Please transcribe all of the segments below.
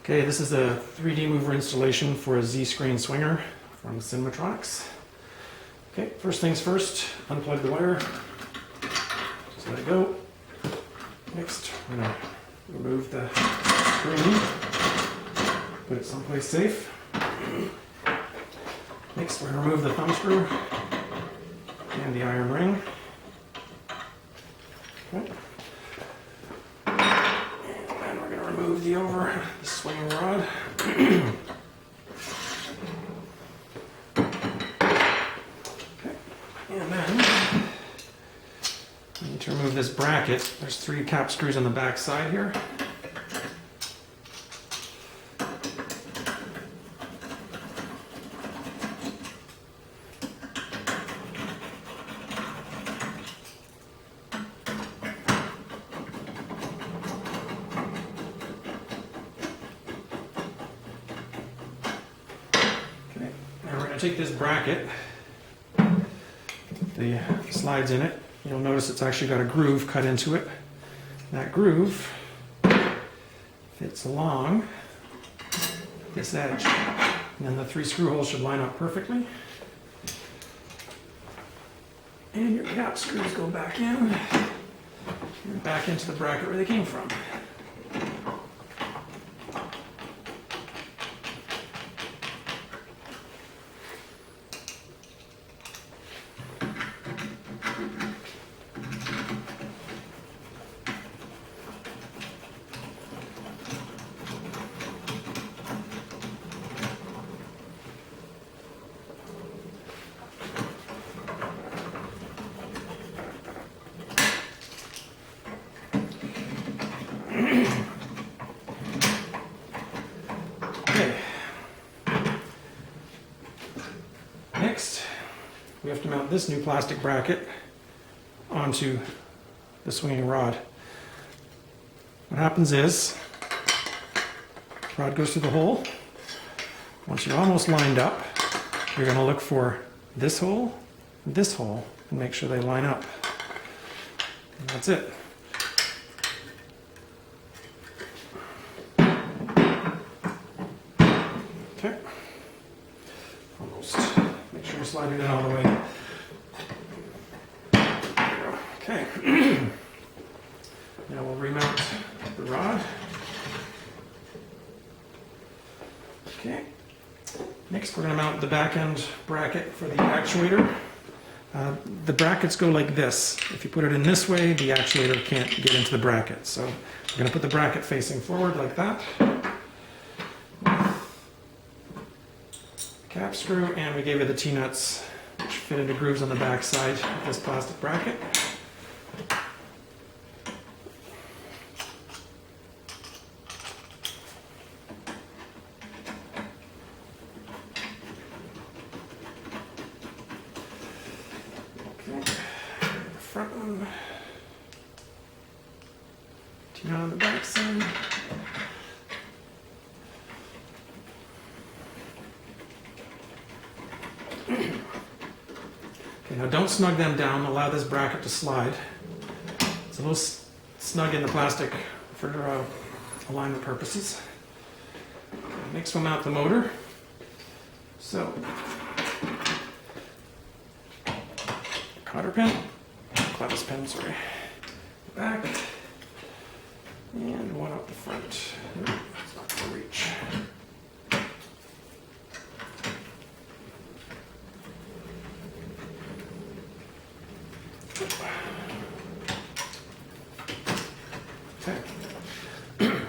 Okay, this is a 3D mover installation for a ZScreen swinger from Cinematronix. Okay, first things first, unplug the wire. Just let it go. Next, we're going to remove the screen. Put it someplace safe. Next, we're going to remove the thumb screw and the iron ring. Okay. Remove the swinging rod. Okay. And then I need to remove this bracket. There's 3 cap screws on the back side here. Take this bracket, the slides in it, you'll notice it's actually got a groove cut into it. That groove fits along this edge, and then the 3 screw holes should line up perfectly. And your cap screws go back in and back into the bracket where they came from. Okay. Next, we have to mount this new plastic bracket onto the swinging rod. What happens is, the rod goes through the hole. Once you're almost lined up, you're going to look for this hole, and make sure they line up. And that's it. Okay. Almost. Make sure you slide it in all the way. There we go. Okay. Now we'll remount the rod. Okay. Next, we're going to mount the back end bracket for the actuator. The brackets go like this. If you put it in this way, the actuator can't get into the bracket. So we're going to put the bracket facing forward like that. Cap screw, and we gave it the T-nuts, which fit into grooves on the back side of this plastic bracket. Okay, the front one, T-nut on the back side. Okay, now don't snug them down, allow this bracket to slide. It's a little snug in the plastic for alignment purposes. Next we'll mount the motor. So, cotter pin, clevis pin, sorry, back, and one up the front. It's not going to reach. Okay.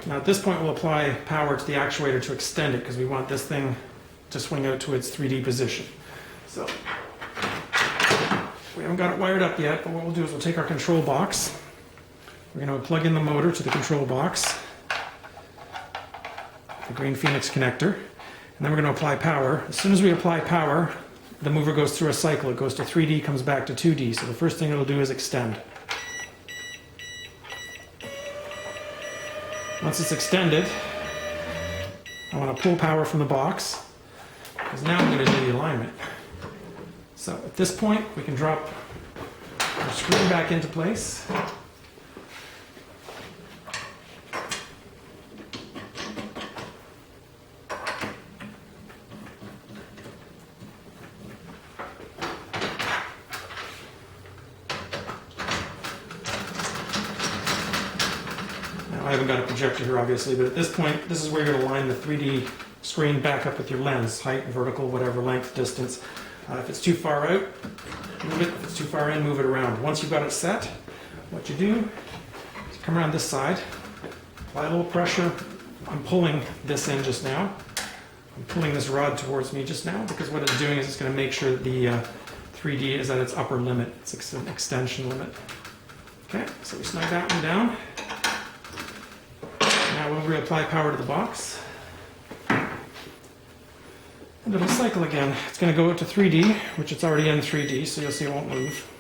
Now at this point we'll apply power to the actuator to extend it because we want this thing to swing out to its 3D position. So we haven't got it wired up yet, but what we'll do is we'll take our control box. We're going to plug in the motor to the control box, the green Phoenix connector, and then we're going to apply power. As soon as we apply power, the mover goes through a cycle. It goes to 3D, comes back to 2D. So the first thing it'll do is extend. Once it's extended, I want to pull power from the box, because now I'm going to do the alignment. So at this point, we can drop our screen back into place. haven't got a projector here obviously, but at this point, this is where you're going to line the 3D screen back up with your lens, height, vertical, whatever length, distance. If it's too far out, move it. If it's too far in, move it around. Once you've got it set, what you do is come around this side, apply a little pressure. I'm pulling this in just now. I'm pulling this rod towards me just now because what it's doing is it's going to make sure that the 3D is at its upper limit, its extension limit. Okay, so we snug that one down. Now we'll reapply power to the box. And it'll cycle again. It's going to go out to 3D, which it's already in 3D, so you'll see it won't move.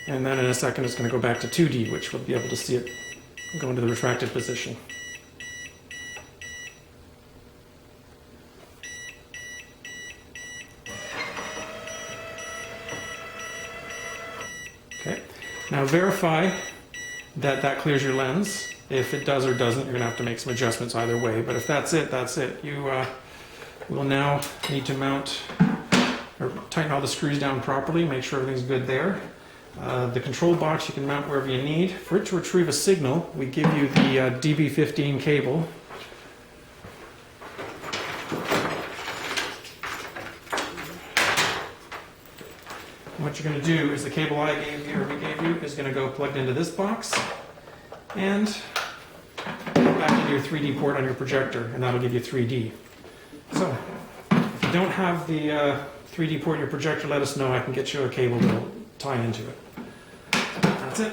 And then in a second it's going to go back to 2D, which we'll be able to see it go into the refracted position. Okay, now verify that that clears your lens. If it does or doesn't, you're going to have to make some adjustments either way. But if that's it, that's it. You will now need to mount or tighten all the screws down properly, make sure everything's good there. The control box you can mount wherever you need. For it to retrieve a signal, we give you the DB15 cable. What you're going to do is the cable I gave you, or we gave you, is going to go plugged into this box and back into your 3D port on your projector, and that'll give you 3D. So, if you don't have the 3D port in your projector, let us know. I can get you a cable to tie into it. That's it.